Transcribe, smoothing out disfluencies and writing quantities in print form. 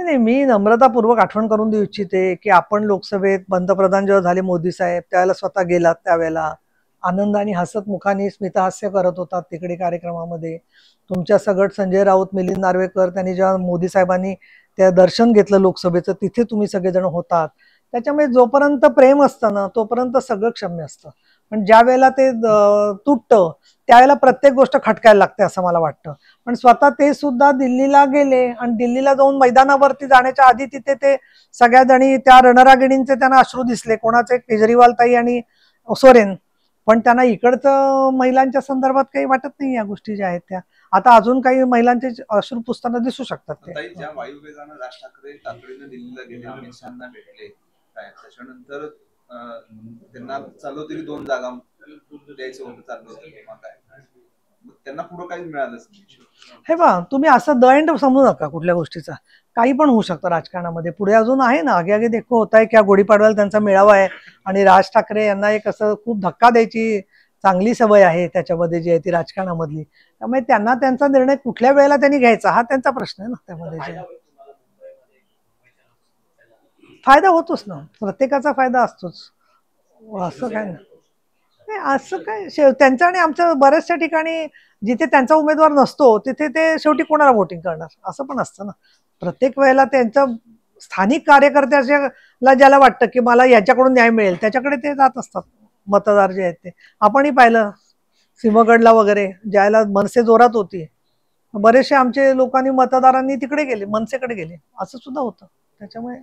नाही, मी नम्रतापूर्वक आठवण करून देऊ इच्छिते की आपण लोकसभेत पंतप्रधान जेव्हा झाले मोदी साहेब त्यावेळेला स्वतः गेलात, त्यावेळेला आनंदाने हसत मुखाने स्मितहास्य करत होतात तिकडे कार्यक्रमामध्ये. तुमच्या सगट संजय राऊत, मिलिंद नार्वेकर त्यांनी जेव्हा मोदी साहेबांनी त्या दर्शन घेतलं लोकसभेचं, तिथे तुम्ही सगळेजण होतात. त्याच्यामुळे जोपर्यंत प्रेम असतं ना तोपर्यंत सगळं क्षम्य असतं. पण ज्या वेळेला ते तुटतं त्यावेळेला प्रत्येक गोष्ट खटकायला लागते असं मला वाटतं. पण स्वतः ते सुद्धा दिल्लीला गेले आणि दिल्लीला जाऊन मैदानावरती जाण्याच्या आधी तिथे ते सगळ्या जणी त्या रणरागिणींचे त्यांना अश्रू दिसले, कोणाचे केजरीवाल ताई आणि सोरेन. पण त्यांना इकडचं महिलांच्या संदर्भात काही वाटत नाही या गोष्टी ज्या आहेत त्या. आता अजून काही महिलांचे अश्रू पुसताना दिसू शकतात ते. ज्या वायुवेगानं राज ठाकरे तातडीनं दिल्लीला गेले, अमित शहाना भेटले, त्याच्यानंतर त्यांना चालू तरी 2 जागा द्यायचं होतं, चाललं त्यांना पुढं काही मिळालंच नाही. हे बा, तुम्ही असं द एंड समजू नका कुठल्या गोष्टीचा. काही पण होऊ शकतं राजकारणामध्ये. पुढे अजून आहे ना, आगे आगे देखो होत आहे. क्या गुढीपाडव्याला त्यांचा मेळावा आहे आणि राज ठाकरे यांना एक असं खूप धक्का द्यायची चांगली सवय आहे त्याच्यामध्ये जी आहे ती राजकारणामधली. त्यामुळे त्यांना त्यांचा निर्णय कुठल्या वेळेला त्यांनी घ्यायचा हा त्यांचा प्रश्न आहे ना. त्यामध्ये फायदा होतोच ना, प्रत्येकाचा फायदा असतोच, असं काय ना. असं काय त्यांचं आणि आमच्या बऱ्याचशा ठिकाणी जिथे त्यांचा उमेदवार नसतो तिथे ते शेवटी कोणाला वोटिंग करणार असं पण असतं ना. प्रत्येक वेळेला त्यांचं स्थानिक कार्यकर्त्याला ज्याला वाटतं की मला याच्याकडून न्याय मिळेल त्याच्याकडे ते जात असतात मतदार जे आहेत ते. आपणही पाहिलं सिंहगडला वगैरे ज्याला मनसे जोरात होती, बरेचसे आमचे लोकांनी मतदारांनी तिकडे गेले, मनसेकडे गेले, असं सुद्धा होतं. त्याच्यामुळे